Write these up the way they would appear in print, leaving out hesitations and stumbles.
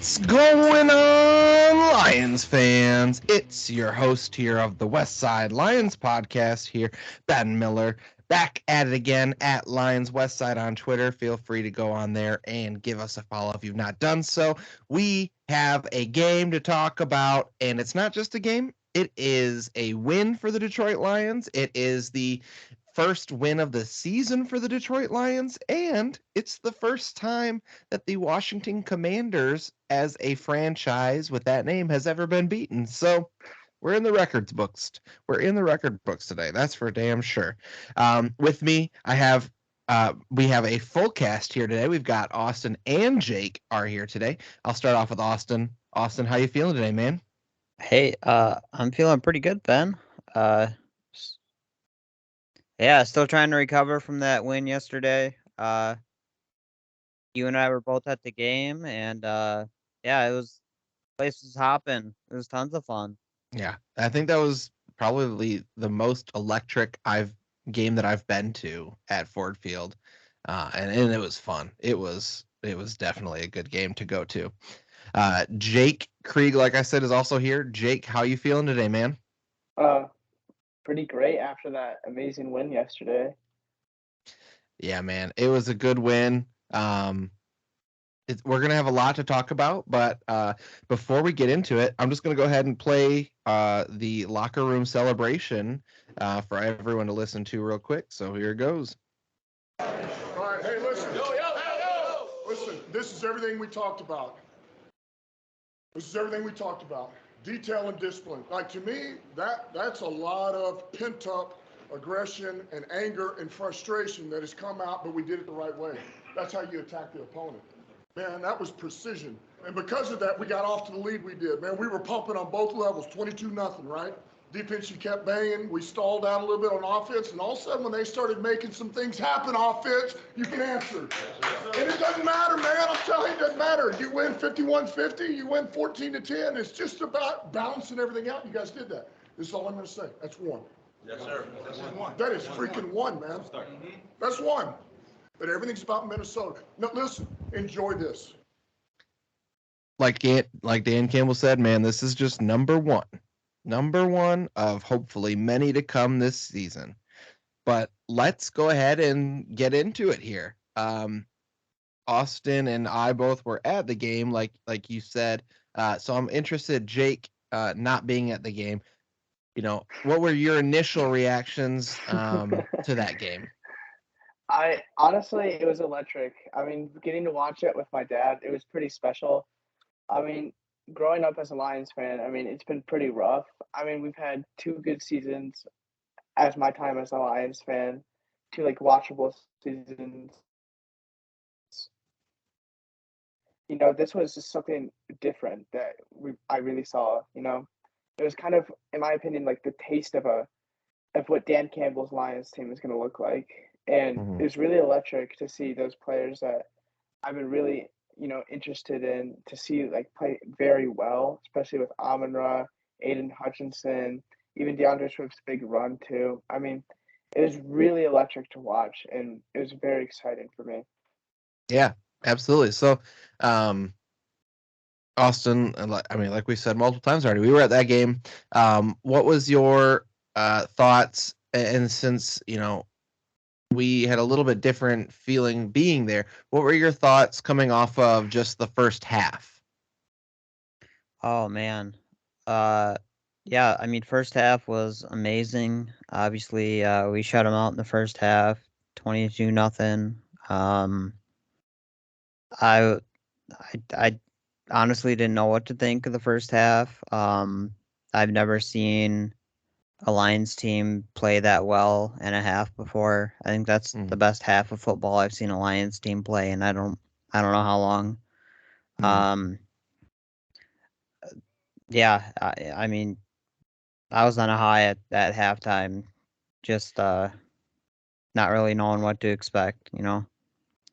What's going on, Lions fans? It's your host here of the West Side Lions podcast here, Ben Miller, back at it again at Lions West Side on Twitter. Feel free to go on there and give us a follow if you've not done so. We have a game to talk about, and it's not just a game. It is a win for the Detroit Lions. It is the first win of the season for the Detroit Lions, and it's the first time that the Washington Commanders, as a franchise with that name, has ever been beaten. So we're in the records books. We're in the record books today. That's for damn sure. With me, we have a full cast here today. We've got Austin and Jake are here today. I'll start off with Austin. Austin, how you feeling today, man? Hey, I'm feeling pretty good, Ben. Yeah, still trying to recover from that win yesterday. You and I were both at the game, and yeah, place was hopping. It was tons of fun. Yeah, I think that was probably the most electric game that I've been to at Ford Field, and it was fun. It was definitely a good game to go to. Jake Krieg, like I said, is also here. Jake, how you feeling today, man? Pretty great after that amazing win yesterday. Yeah, man, it was a good win. We're gonna have a lot to talk about, but before we get into it, I'm just gonna go ahead and play the locker room celebration for everyone to listen to real quick. So here it goes. All right, hey, listen. Listen, this is everything we talked about. Detail and discipline. Like, to me, that's a lot of pent-up aggression and anger and frustration that has come out, but we did it the right way. That's how you attack the opponent. Man, that was precision. And because of that, we got off to the lead we did. Man, we were pumping on both levels, 22-0, right? Defense, you kept banging. We stalled out a little bit on offense, and all of a sudden, when they started making some things happen offense, you can answer. And it doesn't matter, man. I'm telling you, it doesn't matter. You win 51-50, you win 14-10. It's just about balancing everything out. You guys did that. This is all I'm going to say. That's one. Yes, sir. That is freaking one, man. That's one. But everything's about Minnesota. No, listen, enjoy this. Like Dan Campbell said, man, this is just number one of hopefully many to come this season. But let's go ahead and get into it here. Austin and I both were at the game, like you said. So I'm interested, Jake, not being at the game. You know, what were your initial reactions to that game? Honestly, it was electric. I mean, getting to watch it with my dad, it was pretty special. I mean, growing up as a Lions fan, I mean, it's been pretty rough. I mean, we've had 2 good seasons as my time as a Lions fan, 2 like watchable seasons. You know, this was just something different that I really saw. You know, it was kind of, in my opinion, like the taste of what Dan Campbell's Lions team is going to look like, and it was really electric to see those players that I've been really, you know, interested in to see like play very well, especially with Amon-Ra, Aiden Hutchinson, even DeAndre Swift's big run too. I mean, it was really electric to watch, and it was very exciting for me. Yeah, absolutely. So, Austin, I mean, like we said multiple times already, we were at that game. What was your thoughts? And since, you know, we had a little bit different feeling being there, what were your thoughts coming off of just the first half? Oh man, yeah. I mean, first half was amazing. Obviously, we shut them out in the first half, 22-0. I, I honestly didn't know what to think of the first half. I've never seen a Lions team play that well in a half before. I think that's the best half of football I've seen a Lions team play, and I don't know how long. Yeah, I mean, I was on a high at halftime, just not really knowing what to expect, you know.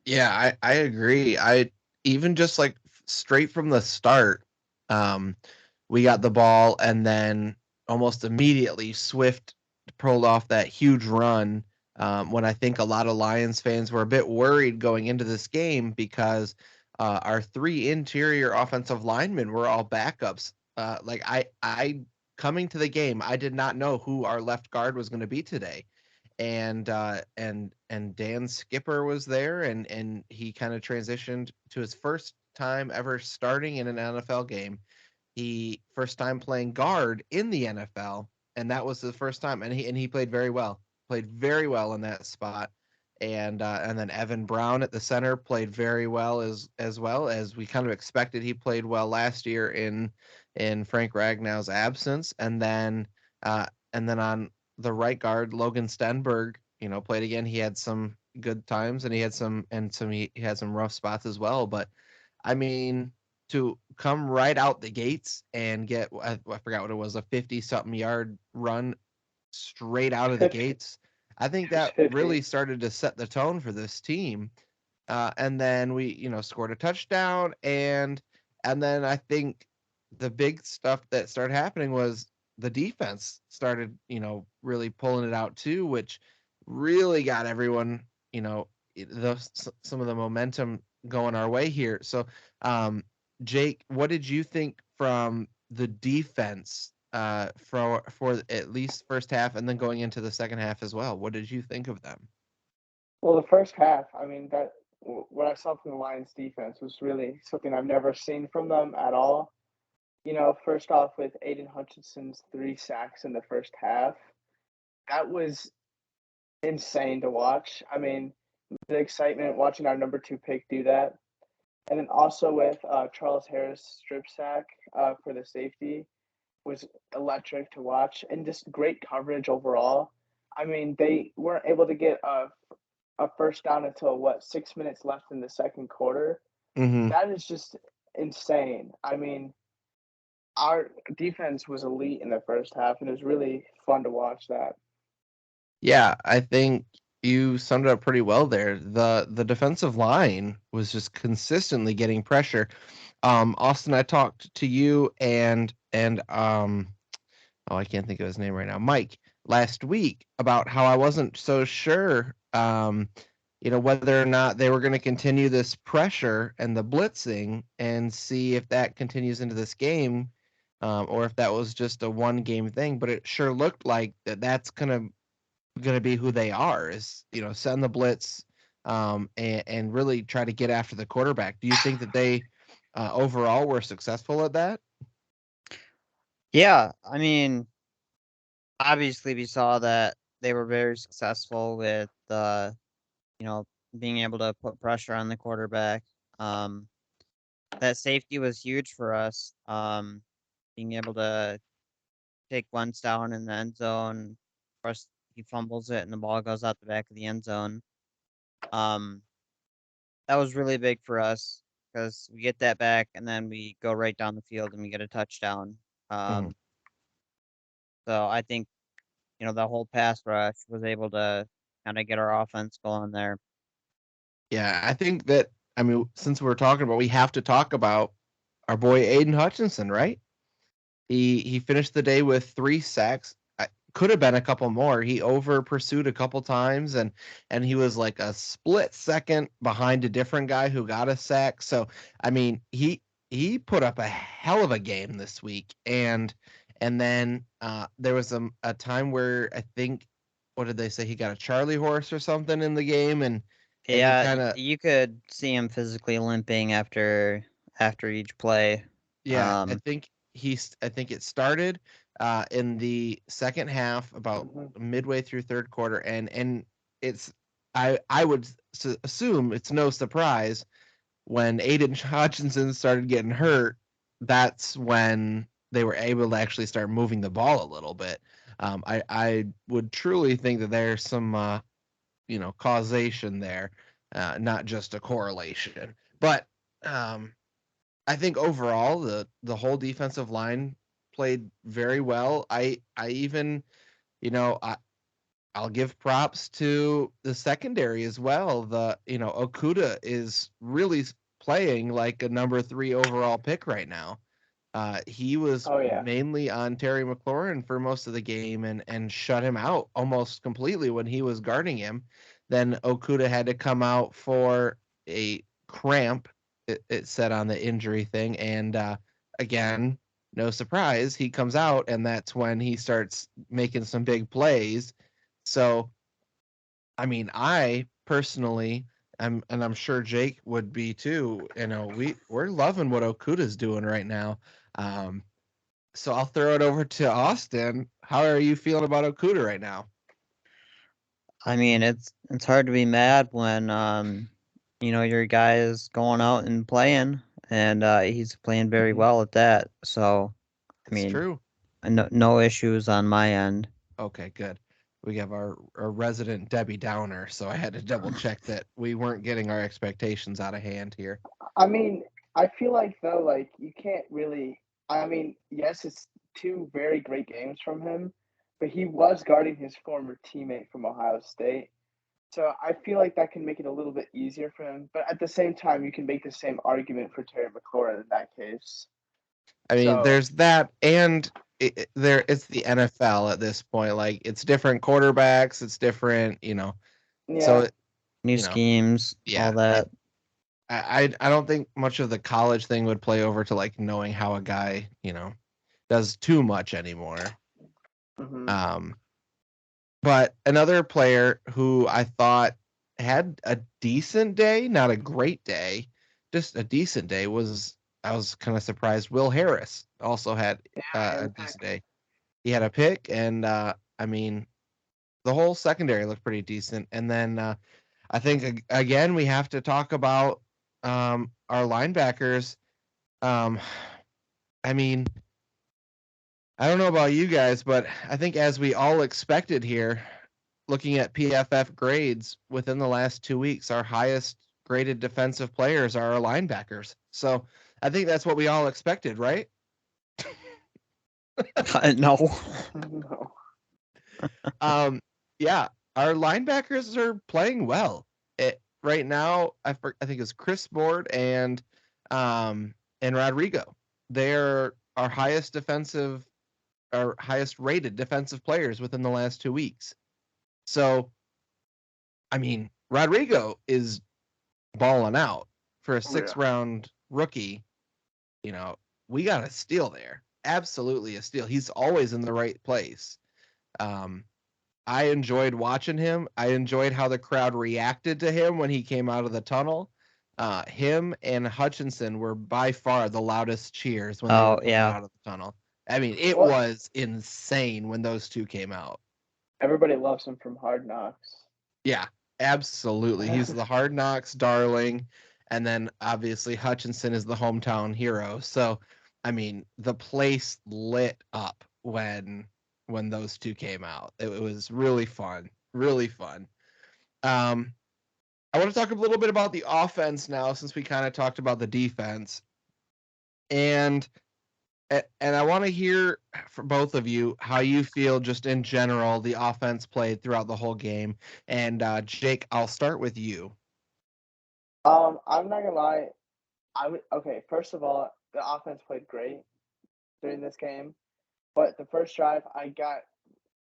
Yeah, I agree. I even just like straight from the start, we got the ball, and then almost immediately Swift pulled off that huge run. When I think a lot of Lions fans were a bit worried going into this game because our 3 interior offensive linemen were all backups. Like I coming to the game, I did not know who our left guard was going to be today. And Dan Skipper was there, and he kind of transitioned to his first time ever starting in an NFL game. He first time playing guard in the NFL, and that was the first time, and he played very well. Played very well in that spot. And then Evan Brown at the center played very well as well as we kind of expected. He played well last year in Frank Ragnow's absence, and then on the right guard, Logan Stenberg, played again. He had some good times, and he had he had some rough spots as well. But I mean, to come right out the gates and get, I forgot what it was, a 50-something yard run straight out of the 50. gates, I think It was that 50. really started to set the tone for this team. And then we, scored a touchdown, and then I think the big stuff that started happening was the defense started, really pulling it out too, which really got everyone, some of the momentum going our way here. So, Jake, what did you think from the defense for at least first half, and then going into the second half as well? What did you think of them? Well, the first half, I mean, what I saw from the Lions defense was really something I've never seen from them at all. First off, with Aiden Hutchinson's 3 sacks in the first half, that was insane to watch. I mean, the excitement watching our number 2 pick do that. And then also with Charles Harris strip sack for the safety was electric to watch, and just great coverage overall. I mean, they weren't able to get a first down until 6 minutes left in the second quarter. Mm-hmm. That is just insane. I mean, our defense was elite in the first half, and it was really fun to watch that. Yeah, I think you summed it up pretty well there. The defensive line was just consistently getting pressure. Austin, I talked to you and oh, I can't think of his name right now, Mike, last week about how I wasn't so sure, whether or not they were going to continue this pressure and the blitzing and see if that continues into this game, or if that was just a one game thing. But it sure looked like that's gonna be who they are, is send the blitz, and really try to get after the quarterback. Do you think that they overall were successful at that? Yeah, I mean, obviously we saw that they were very successful with being able to put pressure on the quarterback. That safety was huge for us. Being able to take once down in the end zone. Of course, he fumbles it and the ball goes out the back of the end zone. That was really big for us because we get that back and then we go right down the field and we get a touchdown. So I think, the whole pass rush was able to kind of get our offense going there. Yeah, I think that, I mean, since we're talking about, we have to talk about our boy Aiden Hutchinson, right? He finished the day with 3 sacks. Could have been a couple more. He over pursued a couple times, and he was like a split second behind a different guy who got a sack. So I mean, he put up a hell of a game this week, and then there was a time where I think, what did they say, he got a Charlie horse or something in the game, and Yeah, kinda, you could see him physically limping after each play. yeah, I think it started in the second half, about midway through third quarter, and it's, I would assume it's no surprise when Aiden Hutchinson started getting hurt. That's when they were able to actually start moving the ball a little bit. I would truly think that there's some causation there, not just a correlation. But I think overall the whole defensive line played very well. I even, I'll give props to the secondary as well. Okuda is really playing like a number 3 overall pick right now. He was mainly on Terry McLaurin for most of the game, and shut him out almost completely when he was guarding him. Then Okuda had to come out for a cramp it said on the injury thing. And again, no surprise, he comes out, and that's when he starts making some big plays. So, I mean, I personally, and I'm sure Jake would be too. You know, we're loving what Okuda's doing right now. So I'll throw it over to Austin. How are you feeling about Okuda right now? I mean, it's hard to be mad when your guy is going out and playing, and he's playing very Mhm. well at that. So, I It's mean, true. no issues on my end. Okay, good. We have our resident Debbie Downer, so I had to double check that we weren't getting our expectations out of hand here. I mean, I feel like though, like you can't really. I mean, yes, it's two very great games from him, but he was guarding his former teammate from Ohio State. So I feel like that can make it a little bit easier for him. But at the same time, you can make the same argument for Terry McLaurin in that case. I mean, So there's that, and it's the NFL at this point. Like, it's different quarterbacks, it's different, So, yeah, New schemes, yeah, all that. I don't think much of the college thing would play over to like knowing how a guy, does too much anymore. mhm. But another player who I thought had a decent day, not a great day, just a decent day, I was kind of surprised. Will Harris also had Yeah, a decent day. He had a pick, and I mean, the whole secondary looked pretty decent. And then I think again we have to talk about our linebackers. Um, I mean, I don't know about you guys, but I think as we all expected here, looking at PFF grades within the last 2 weeks, our highest graded defensive players are our linebackers. So I think that's what we all expected, right? No. no. Yeah, our linebackers are playing well. Right now, I think it's Chris Board and Rodrigo. They're our highest rated defensive players within the last 2 weeks. So, I mean, Rodrigo is balling out for a sixth round rookie. We got a steal there. Absolutely a steal. He's always in the right place. I enjoyed watching him. I enjoyed how the crowd reacted to him when he came out of the tunnel. Him and Hutchinson were by far the loudest cheers when they were coming out of the tunnel. I mean, it was insane when those two came out. Everybody loves him from Hard Knocks. Yeah, absolutely. He's the Hard Knocks darling. And then obviously Hutchinson is the hometown hero. So, I mean, the place lit up when those two came out. It was really fun. Really fun. I want to talk a little bit about the offense now since we kind of talked about the defense. And I want to hear from both of you how you feel just in general the offense played throughout the whole game. And Jake, I'll start with you. I'm not gonna lie. Okay. First of all, the offense played great during this game, but the first drive, I got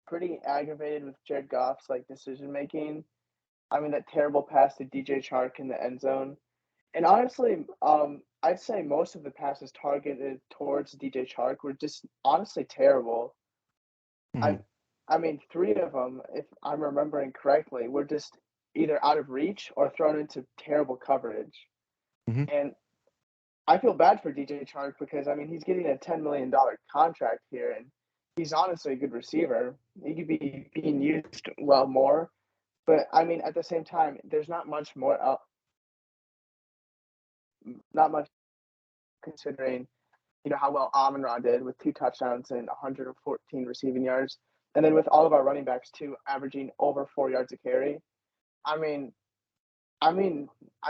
pretty aggravated with Jared Goff's like decision making. I mean, that terrible pass to DJ Chark in the end zone. And honestly, I'd say most of the passes targeted towards DJ Chark were just honestly terrible. Mhm. I mean, three of them, if I'm remembering correctly, were just either out of reach or thrown into terrible coverage. Mhm. And I feel bad for DJ Chark because I mean he's getting a $10 million contract here, and he's honestly a good receiver. He could be being used well more, but I mean at the same time, there's not much more, not much considering how well Amon-Ra did with 2 touchdowns and 114 receiving yards, and then with all of our running backs too, averaging over 4 yards a carry. I mean,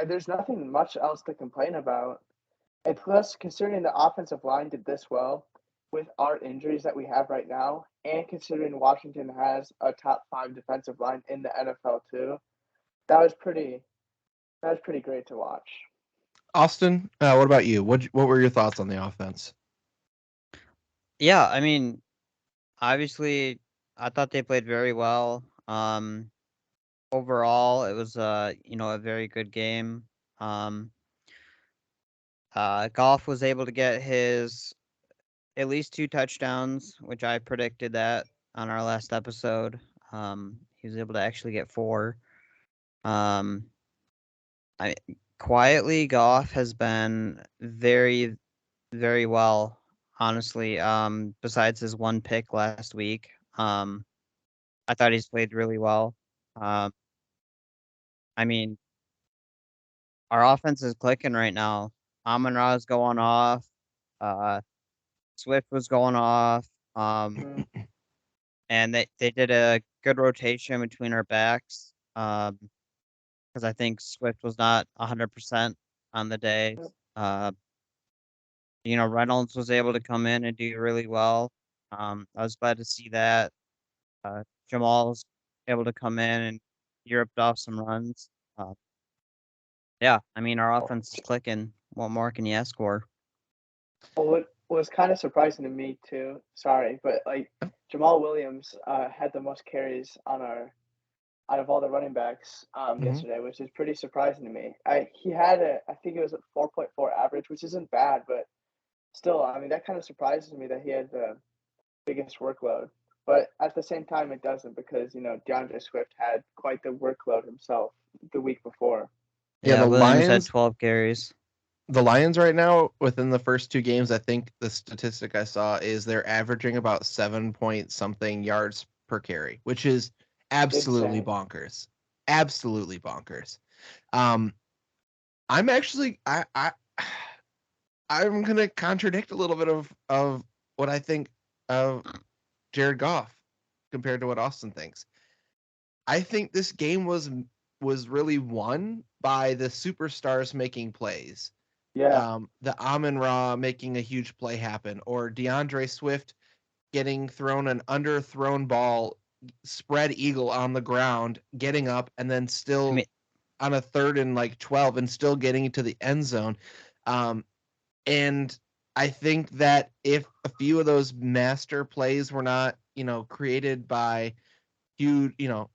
there's nothing much else to complain about. And plus, considering the offensive line did this well with our injuries that we have right now, and considering Washington has a top 5 defensive line in the NFL too, that was pretty great to watch. Austin, what about you? What were your thoughts on the offense? Yeah, I mean, obviously, I thought they played very well. Overall, it was a very good game. Um, Goff was able to get his at least 2 touchdowns, which I predicted that on our last episode. He was able to actually get 4. Um, quietly, Goff has been very, very well, honestly. Besides his 1 pick last week, I thought he's played really well. Um, I mean, our offense is clicking right now. Amon-Ra is going off. Uh, Swift was going off. Mm. And they did a good rotation between our backs. Because I think Swift was not 100% on the day. Yep. Reynolds was able to come in and do really well. I was glad to see that. Jamal was able to come in and Europe off some runs. Yeah, I mean, our offense is clicking. What more can you ask for? Well, what was kind of surprising to me too, sorry, but like Jamal Williams had the most carries out of all the running backs yesterday, which is pretty surprising to me. He had I think it was a 4.4 average, which isn't bad, but still, I mean that kind of surprises me that he had the biggest workload. But at the same time, it doesn't because DeAndre Swift had quite the workload himself the week before. Yeah, the Williams had Lions 12 carries. the Lions right now, within the first 2 games, I think the statistic I saw is they're averaging about 7 point something yards per carry, which is absolutely Insane. bonkers. Absolutely bonkers. Um, I'm actually I'm gonna contradict a little bit of what I think of Jared Goff compared to what Austin thinks. I think this game was really won by the superstars making plays. Yeah. The Amon-Ra making a huge play happen, or DeAndre Swift getting thrown an underthrown ball, spread eagle on the ground, getting up, and then still on a 3rd and like 12 and still getting to the end zone. And I think that if a few of those master plays were not, created by huge,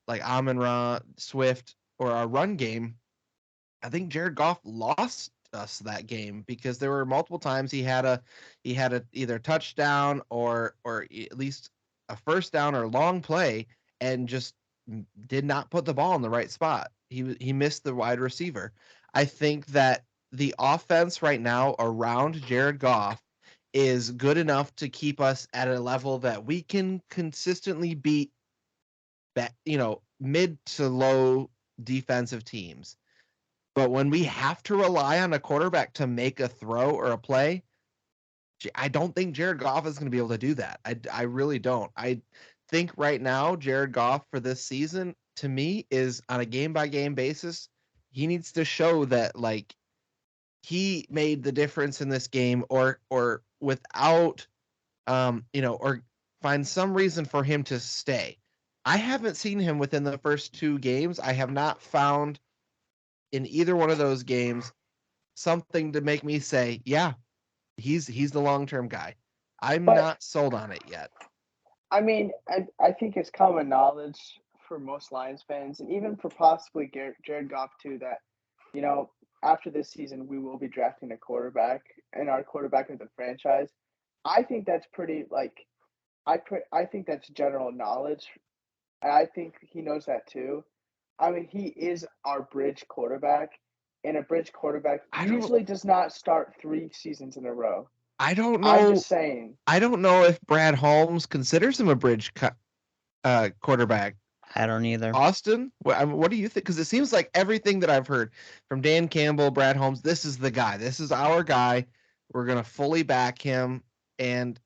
like Amon-Ra, Swift, or our run game, I think Jared Goff lost us that game because there were multiple times he had a either touchdown or at least a first down or long play and just did not put the ball in the right spot. He missed the wide receiver. I think that the offense right now around Jared Goff is good enough to keep us at a level that we can consistently beat mid to low defensive teams. But when we have to rely on a quarterback to make a throw or a play, I don't think Jared Goff is going to be able to do that. I really don't. I think right now Jared Goff for this season, to me, is on a game by game basis. He needs to show that like he made the difference in this game, or without, or find some reason for him to stay. I haven't seen him within the first 2 games. I have not found in either one of those games something to make me say, yeah, he's the long-term guy. I'm But not sold on it yet. I mean, I think it's common knowledge for most Lions fans, and even for possibly Jared Goff too, that after this season we will be drafting a quarterback and our quarterback of the franchise. I think that's pretty like I think that's general knowledge, and I think he knows that too. I mean, he is our bridge quarterback, and a bridge quarterback usually does not start 3 seasons in a row. I don't know. I'm just saying. I don't know if Brad Holmes considers him a bridge quarterback. I don't either. Austin, what do you think? Because it seems like everything that I've heard from Dan Campbell, Brad Holmes, this is the guy. This is our guy. We're going to fully back him. And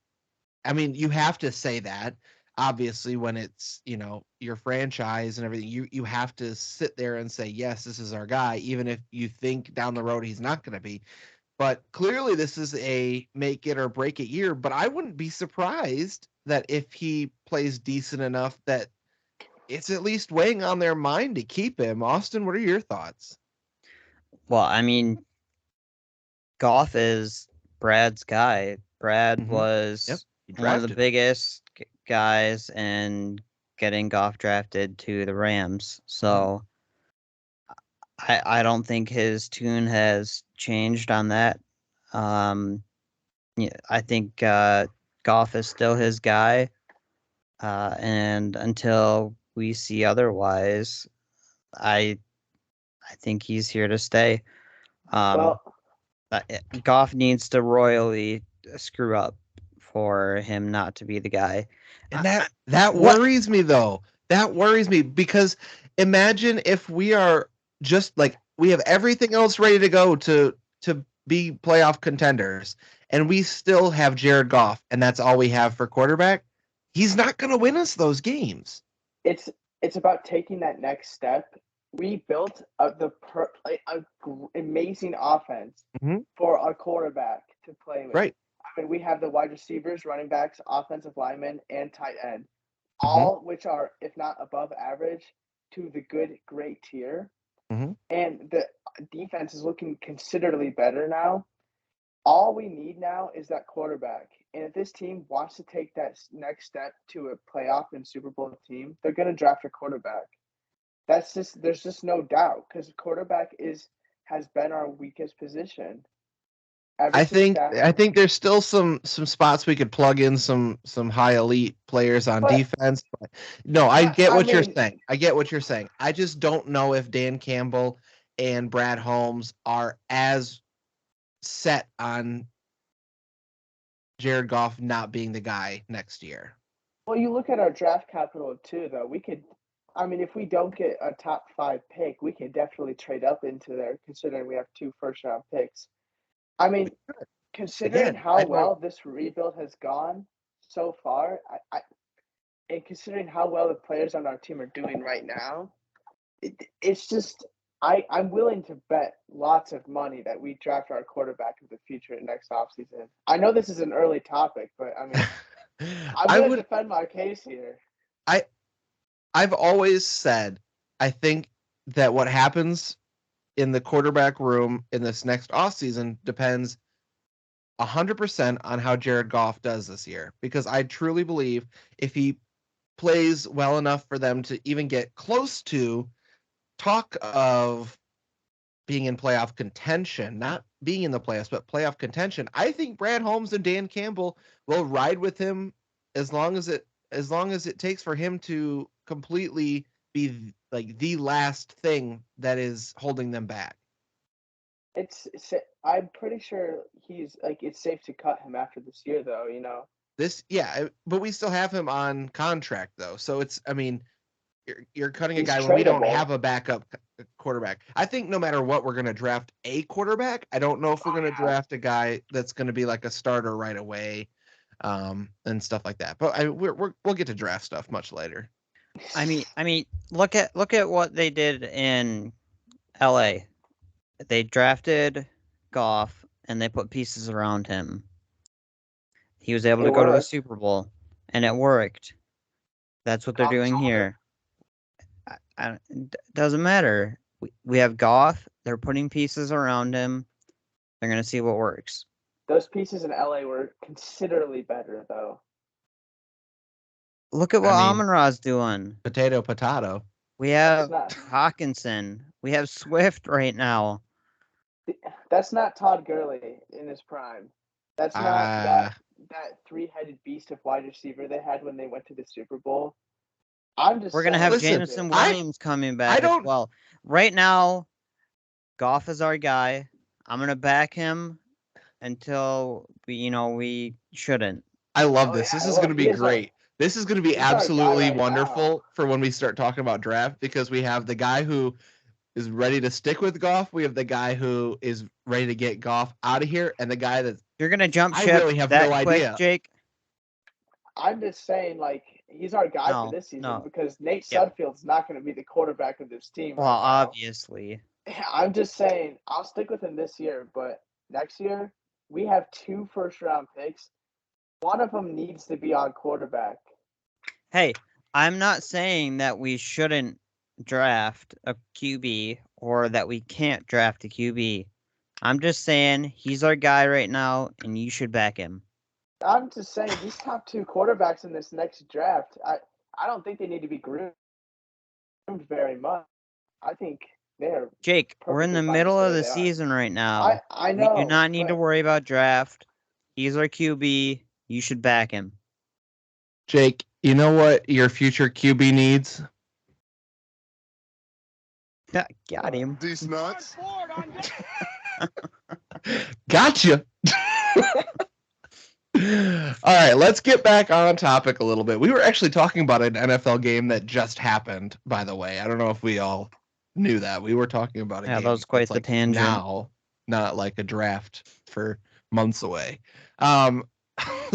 I mean, you have to say that. Obviously, when it's, your franchise and everything, you have to sit there and say, yes, this is our guy, even if you think down the road he's not going to be. But clearly, this is a make it or break it year. But I wouldn't be surprised that if he plays decent enough that it's at least weighing on their mind to keep him. Austin, what are your thoughts? Well, I mean, Goff is Brad's guy. Brad was one of the biggest guys in getting Goff drafted to the Rams. So I don't think his tune has changed on that. Yeah, I think Goff is still his guy, and until we see otherwise, I think he's here to stay. Well, Goff needs to royally screw up for him not to be the guy. And that what- worries me though. That worries me because imagine if we are just like we have everything else ready to go to be playoff contenders and we still have Jared Goff and that's all we have for quarterback. He's not going to win us those games. it's about taking that next step. We built amazing offense Mhm. for our quarterback to play with. Right. I mean, we have the wide receivers, running backs, offensive linemen, and tight end, Mhm. all which are, if not above average, to the good, great tier. Mhm. And the defense is looking considerably better now. All we need now is that quarterback. And if this team wants to take that next step to a playoff and Super Bowl team, they're going to draft a quarterback. There's just no doubt because quarterback has been our weakest position. I think there's still some spots we could plug in some high elite players on defense. But no, I get what you're saying. I get what you're saying. I just don't know if Dan Campbell and Brad Holmes are as set on Jared Goff not being the guy next year. Well, you look at our draft capital too, though. If we don't get a top 5 pick, we can definitely trade up into there, considering we have 2 first-round picks. I mean, considering how well this rebuild has gone so far, and considering how well the players on our team are doing right now, it's just I'm willing to bet lots of money that we draft our quarterback of the future next offseason. I know this is an early topic, but I mean, I'm going to defend my case here. I've always said I think that what happens in the quarterback room in this next offseason depends 100% on how Jared Goff does this year, because I truly believe if he plays well enough for them to even get close to talk of being in playoff contention, not being in the playoffs, but playoff contention, I think Brad Holmes and Dan Campbell will ride with him as long as it takes for him to completely be like the last thing that is holding them back. I'm pretty sure it's safe to cut him after this year, though. But we still have him on contract though, so you're cutting a guy He's when we don't tradable. have a backup quarterback. I think no matter what, we're going to draft a quarterback. I don't know if we're going to draft a guy that's going to be like a starter right away, and stuff like that. But we'll get to draft stuff much later. I mean, look at what they did in LA. They drafted Goff and they put pieces around him. He was able to go to the Super Bowl, and it worked. That's what they're doing here. It doesn't matter. We have Goff. They're putting pieces around him. They're going to see what works. Those pieces in LA were considerably better, though. Look at what Amon-Ra's doing. Potato. We have Hawkinson. We have Swift right now. That's not Todd Gurley in his prime. That's not that 3-headed beast of wide receiver they had when they went to the Super Bowl. We're going to have Jameson Williams coming back as well. Right now, Goff is our guy. I'm going to back him until we shouldn't. I love this. This is going to be great. This is going to be absolutely wonderful for when we start talking about draft, because we have the guy who is ready to stick with Goff. We have the guy who is ready to get Goff out of here, and the guy that you're going to jump ship. I really have no idea, Jake. I'm just saying, he's our guy for this season because Nate Sudfeld's not going to be the quarterback of this team. Well, obviously. I'm just saying I'll stick with him this year, but next year we have 2 first-round picks. One of them needs to be on quarterback. Hey, I'm not saying that we shouldn't draft a QB or that we can't draft a QB. I'm just saying he's our guy right now, and you should back him. I'm just saying these top 2 quarterbacks in this next draft, I don't think they need to be groomed very much. I think They're Jake, we're in the perfectly fine middle just of way the they are. season right now. I We do know. not need to but worry about draft. He's our QB. You should back him. Jake, you know what your future QB needs? Got him. These nuts. Gotcha. All right, let's get back on topic a little bit. We were actually talking about an NFL game that just happened, by the way. I don't know if we all knew that. We were talking about a Yeah, game that was quite that's the like tangent. now, not like a draft for months away. Um,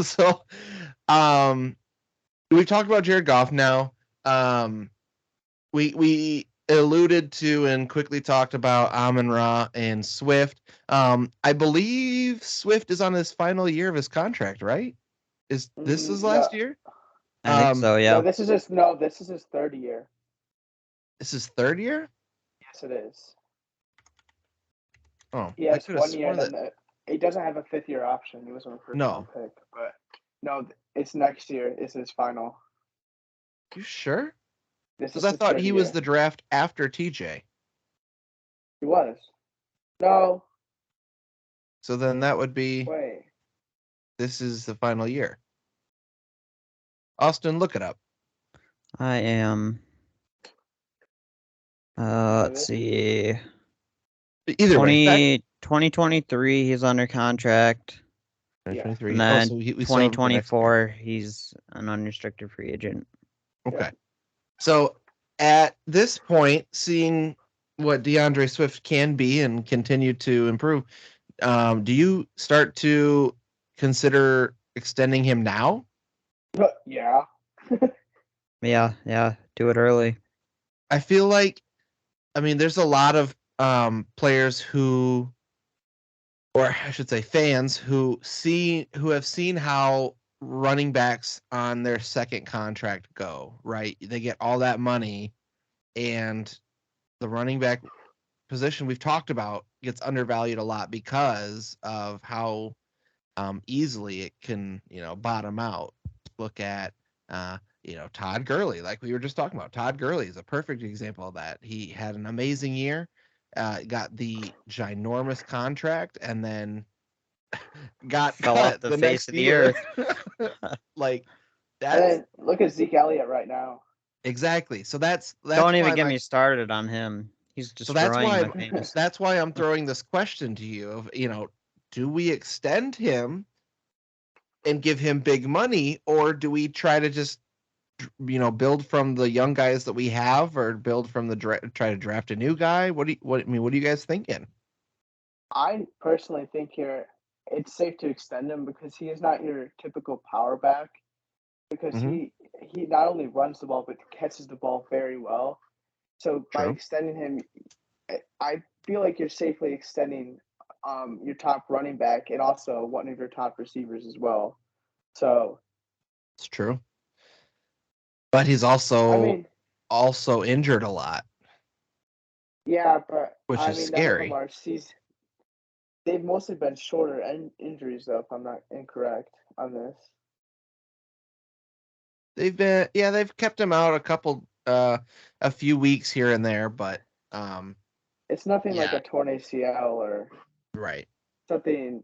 so we've talked about Jared Goff now. We alluded to and quickly talked about Amon-Ra and Swift. I believe Swift is on his final year of his contract, right? Is this his last year? I think so, yeah. No, this is his third year. This is third year? Yes, it is. Oh, He I has could have 1 year, sworn and then he doesn't have a 5th-year option. He was on a first No. round pick, but no, it's next year. Is his final. You sure? This Because is I his thought third he was year. the draft after TJ. He was. No, So then that would be wait. this is the final year. Austin, look it up. I am. Let's see. Either way, 2023, he's under contract. 2023. And then so we still have the next year. 2024, he's an unrestricted free agent. Okay. So at this point, seeing what DeAndre Swift can be and continue to improve, do you start to consider extending him now? Yeah. Yeah, do it early. I feel like, I mean, there's a lot of players who, or I should say fans who have seen how running backs on their second contract go, right? They get all that money and the running back position we've talked about gets undervalued a lot because of how easily it can, bottom out. Look at, Todd Gurley, like we were just talking about. Todd Gurley is a perfect example of that. He had an amazing year, got the ginormous contract, and then got Fell off cut the the face next of the year. earth. Like And that's then look at Zeke Elliott right now. exactly. So that's Don't even why get my- me started on him. He's So that's destroying why my fantasy. that's why I'm throwing this question to you of, do we extend him and give him big money, or do we try to just build from the young guys that we have, or build from the try to draft a new guy? What are you guys thinking? I personally think it's safe to extend him because he is not your typical power back. Because Mhm. he not only runs the ball but catches the ball very well. So by True. extending him, I feel like you're safely extending your top running back and also one of your top receivers as well. So It's true. But he's also I mean, injured a lot, yeah, but which I is mean, scary. none of them are they've mostly been shorter injuries, though, if I'm not incorrect on this. They've kept him out a few weeks here and there, but It's nothing like yeah. a torn ACL or right. something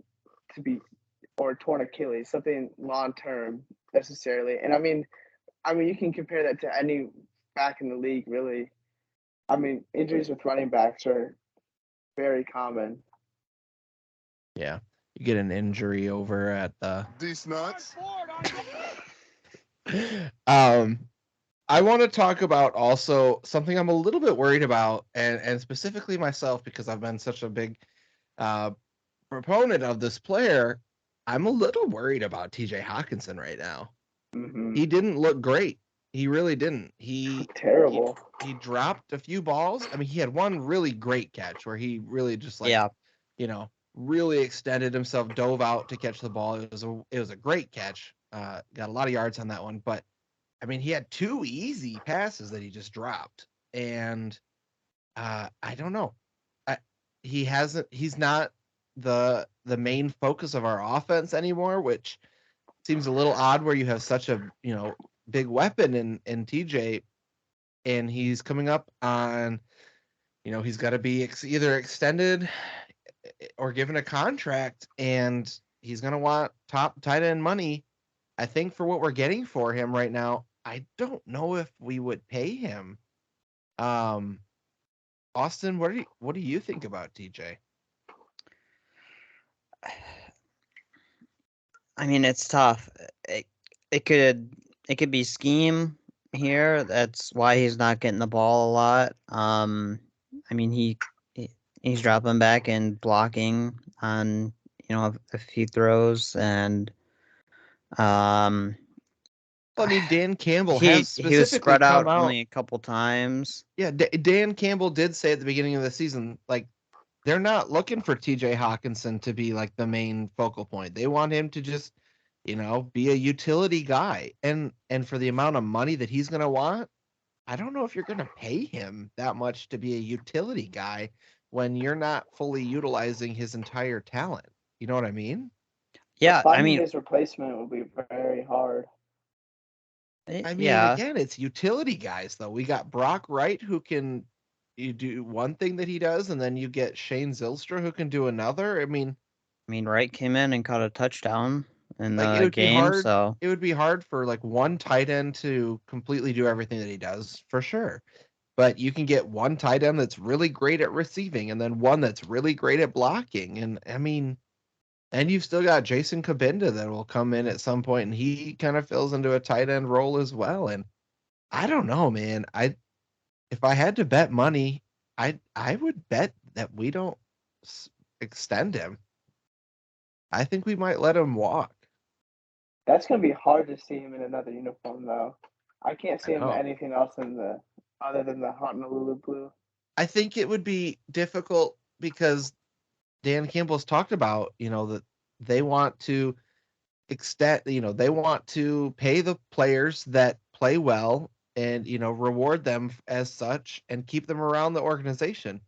or torn Achilles, something long term necessarily. And I mean, you can compare that to any back in the league, really. I mean, injuries with running backs are very common. Yeah. You get an injury over at the These nuts. I want to talk about also something I'm a little bit worried about, and specifically myself, because I've been such a big proponent of this player. I'm a little worried about TJ Hawkinson right now. Mm-hmm. He didn't look great. He really didn't. Terrible. He dropped a few balls. I mean, he had one really great catch where he really just really extended himself, dove out to catch the ball. It was a great catch. Got a lot of yards on that one, but I mean, he had two easy passes that he just dropped, and I don't know. He's not the main focus of our offense anymore, which seems a little odd where you have such a big weapon in TJ, and he's coming up on he's got to be either extended or given a contract, and he's going to want top tight end money. I think for what we're getting for him right now, I don't know if we would pay him. Austin, what do you think about TJ? I mean, it's tough. It could be scheme here. That's why he's not getting the ball a lot. I mean, he's dropping back and blocking on a few throws, and Well, I mean, Dan Campbell he has was specifically spread out come out. only a couple times. Yeah, Dan Campbell did say at the beginning of the season, like, they're not looking for TJ Hawkinson to be like the main focal point. They want him to just, be a utility guy. And for the amount of money that he's going to want, I don't know if you're going to pay him that much to be a utility guy when you're not fully utilizing his entire talent. You know what I mean? Yeah, But finding his replacement will be very hard. I mean, yeah. again, it's utility guys though. We got Brock Wright who can do one thing that he does, and then you get Shane Zylstra who can do another. I mean, Wright came in and caught a touchdown in like, it the would be game, hard. so It would be hard for like one tight end to completely do everything that he does, for sure. But you can get one tight end that's really great at receiving, and then one that's really great at blocking. And I mean, and you've still got Jason Kabinda that will come in at some point, and he kind of fills into a tight end role as well. And I don't know, man. If I had to bet money, I would bet that we don't extend him. I think we might let him walk. That's gonna be hard to see him in another uniform, though. I can't see him anything else other than the Honolulu blue. I think it would be difficult because Dan Campbell's talked about, that they want to extend, they want to pay the players that play well and, reward them as such and keep them around the organization.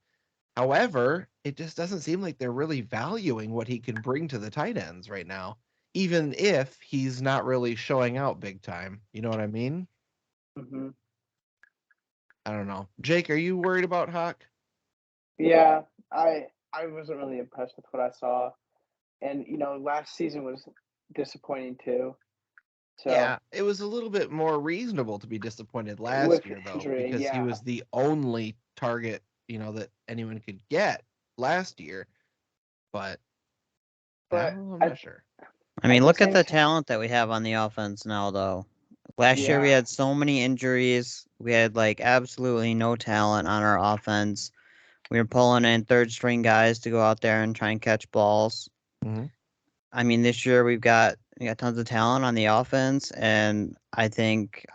However, it just doesn't seem like they're really valuing what he can bring to the tight ends right now, even if he's not really showing out big time. You know what I mean? Mm-hmm. I don't know. Jake, are you worried about Hawk? Yeah, I wasn't really impressed with what I saw, and last season was disappointing too. So yeah, it was a little bit more reasonable to be disappointed last year, though, because he was the only target, that anyone could get last year. But I'm not sure. I mean, look at the talent that we have on the offense now, though. Last year we had so many injuries. We had like absolutely no talent on our offense. We were pulling in third string guys to go out there and try and catch balls. Mm-hmm. I mean, this year we got tons of talent on the offense, and I think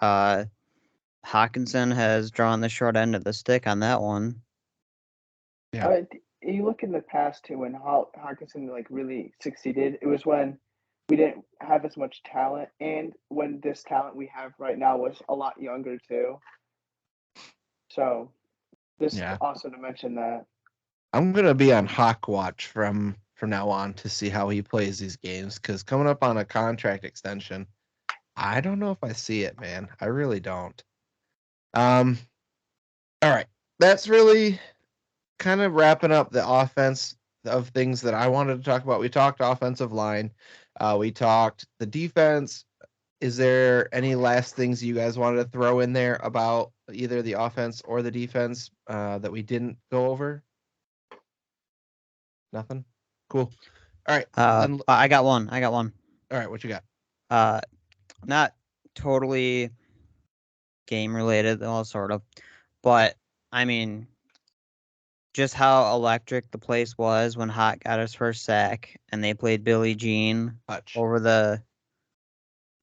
Hawkinson has drawn the short end of the stick on that one. Yeah. You look in the past too when Hawkinson like really succeeded. It was when we didn't have as much talent, and when this talent we have right now was a lot younger too. So, also to mention that. I'm gonna be on Hawk watch from now on to see how he plays these games, because coming up on a contract extension, I don't know if I see it, man. I really don't. All right, that's really kind of wrapping up the offense of things that I wanted to talk about. We talked offensive line. We talked the defense. Is there any last things you guys wanted to throw in there about either the offense or the defense that we didn't go over? Nothing? Cool. All right. I got one. All right, what you got? Not totally game related, well, sort of. But I mean, just how electric the place was when Hawk got his first sack and they played Billie Jean Hutch. over the.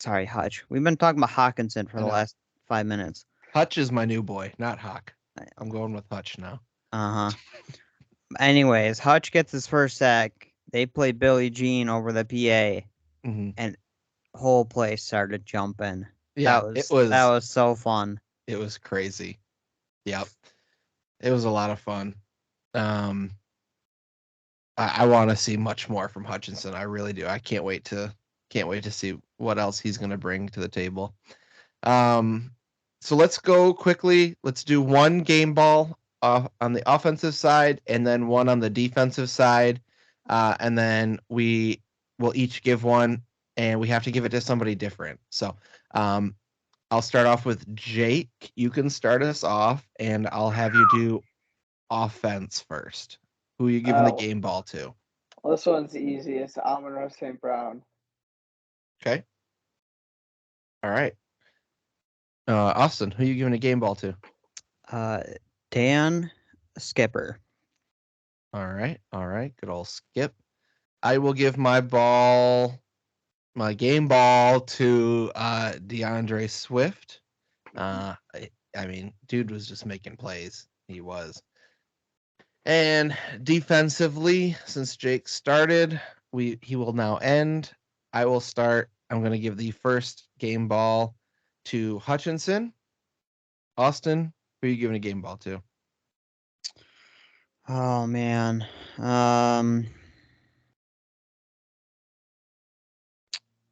Sorry, Hutch. We've been talking about Hawkinson for the last 5 minutes. Hutch is my new boy, not Hawk. I'm going with Hutch now. Anyways, Hutch gets his first sack. They play Billie Jean over the PA, and whole place started jumping. Yeah, that was so fun. It was crazy. Yep, it was a lot of fun. I want to see much more from Hutchinson. I really do. I can't wait to see what else he's going to bring to the table. So let's go quickly. Let's do one game ball on the offensive side, and then one on the defensive side, and then we will each give one, and we have to give it to somebody different. So, I'll start off with Jake. You can start us off, and I'll have you do offense first. Who are you giving the game ball to? Well, this one's the easiest. Amon-Ra St. Brown. Okay. All right. Austin, who are you giving a game ball to? Dan Skipper. All right. Good old Skip. I will give my game ball to DeAndre Swift. I mean, dude was just making plays. He was. And defensively, since Jake started, he will now end. I will start. I'm going to give the first game ball to Hutchinson. Austin, who are you giving a game ball to? Oh man.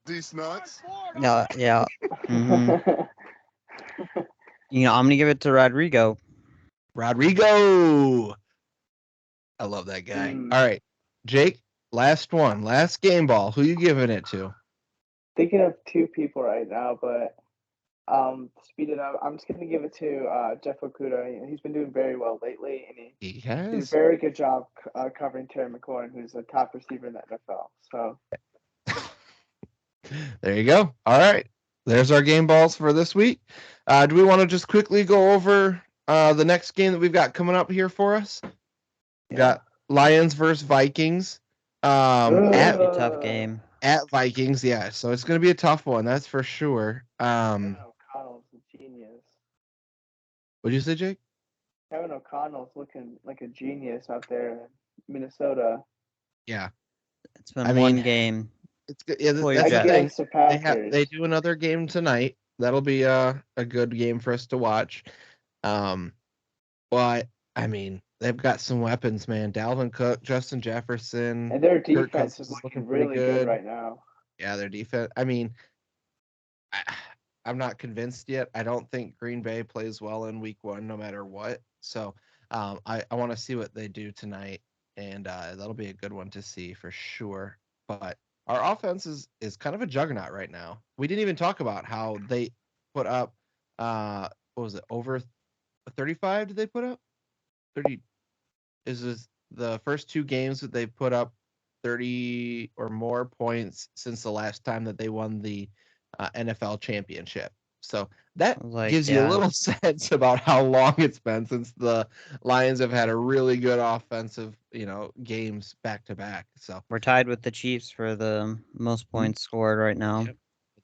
These nuts. Yeah. Mhm. I'm gonna give it to Rodrigo. Rodrigo. I love that guy. All right, Jake, last game ball. Who you giving it to? Thinking of two people right now, but speed it up. I'm just gonna give it to Jeff Okudah. He's been doing very well lately, and He he did a has. very good job covering Terry McLaurin, who's a top receiver in the NFL. So There you go. All right, there's our game balls for this week. Do we want to just quickly go over the next game that we've got coming up here for us? We got Lions versus Vikings. That'd be a tough game. At Vikings, yeah. So it's going to be a tough one, that's for sure. Kevin O'Connell's a genius. What'd you say, Jake? Kevin O'Connell's looking like a genius out there in Minnesota. Yeah, it's been one game. It's good. Yeah, Pull that's your the Against thing. the Packers. They do another game tonight. That'll be a good game for us to watch. But I mean, they've got some weapons, man. Dalvin Cook, Justin Jefferson, And their Kirk defense Cousins is looking pretty really good right now. Yeah, their defense. I mean, I'm not convinced yet. I don't think Green Bay plays well in week 1, no matter what. So I want to see what they do tonight, and that'll be a good one to see for sure. But our offense is kind of a juggernaut right now. We didn't even talk about how they put up, what was it, over 35 did they put up? 30 is this the first 2 games that they put up 30 or more points since the last time that they won the NFL championship. So that gives you a little sense about how long it's been since the Lions have had a really good offensive, games back to back. So we're tied with the Chiefs for the most points scored right now. Yep.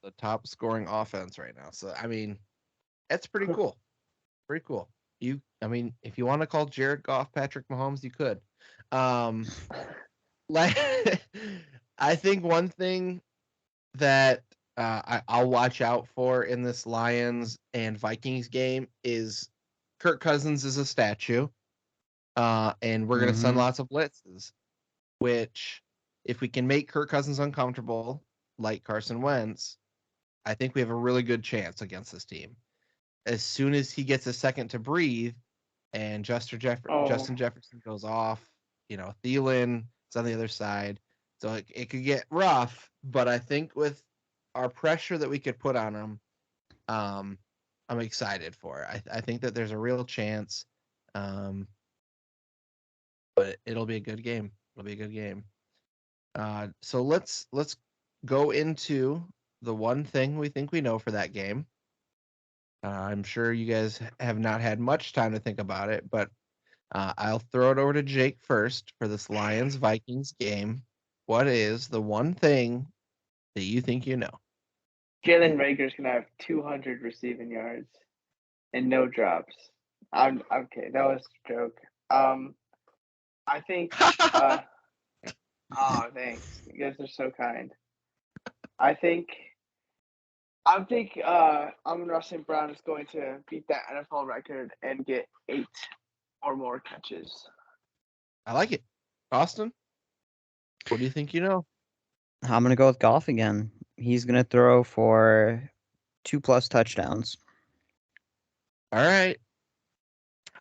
The top scoring offense right now. So I mean, that's pretty cool. Pretty cool. If you want to call Jared Goff Patrick Mahomes, you could. I think one thing that I'll watch out for in this Lions and Vikings game is Kirk Cousins is a statue, and we're going to send lots of blitzes, which if we can make Kirk Cousins uncomfortable, like Carson Wentz, I think we have a really good chance against this team. As soon as he gets a second to breathe and Justin Jefferson goes off, Thielen is on the other side. So it could get rough, but I think with our pressure that we could put on him, I'm excited for it. I think that there's a real chance, but it'll be a good game. So let's go into the one thing we think we know for that game. I'm sure you guys have not had much time to think about it, but I'll throw it over to Jake first for this Lions-Vikings game. What is the one thing that you think you know? Jalen Reagor's going to have 200 receiving yards and no drops. I'm okay. That was a joke. I think thanks. You guys are so kind. I think Amon-Ra St. Brown is going to beat that NFL record and get 8 or more catches. I like it. Austin, what do you think you know? I'm going to go with Goff again. He's going to throw for 2+ touchdowns. All right.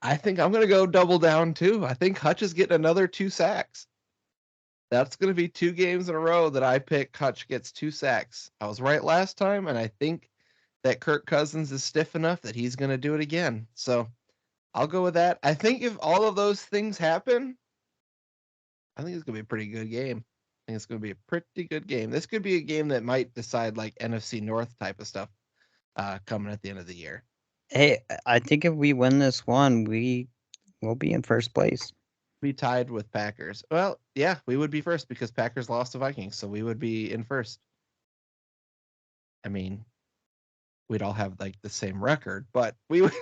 I think I'm going to go double down too. I think Hutch is getting another 2 sacks. That's going to be 2 games in a row that I pick Hutch gets 2 sacks. I was right last time, and I think that Kirk Cousins is stiff enough that he's going to do it again. So I'll go with that. I think if all of those things happen, I think it's going to be a pretty good game. I think it's going to be a pretty good game. This could be a game that might decide like NFC North type of stuff coming at the end of the year. Hey, I think if we win this one, we will be in first place. Be tied with Packers. Well, yeah, we would be first because Packers lost to Vikings, so we would be in first. I mean, we'd all have like the same record, but we would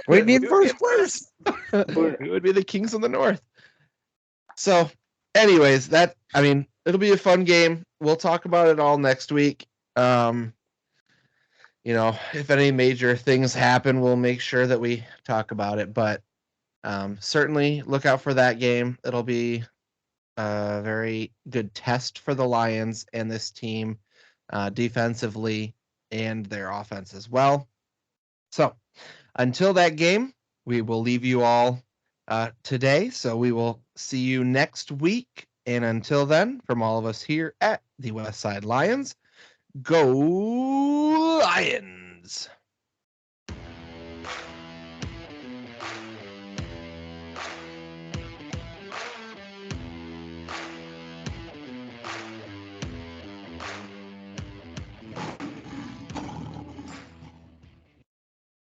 We'd be in first place. We would be the Kings of the North. So, anyways, it'll be a fun game. We'll talk about it all next week. If any major things happen, we'll make sure that we talk about it. But certainly look out for that game. It'll be a very good test for the Lions and this team defensively and their offense as well. So until that game, we will leave you all today. So we will see you next week. And until then, from all of us here at the Westside Lions, go Lions!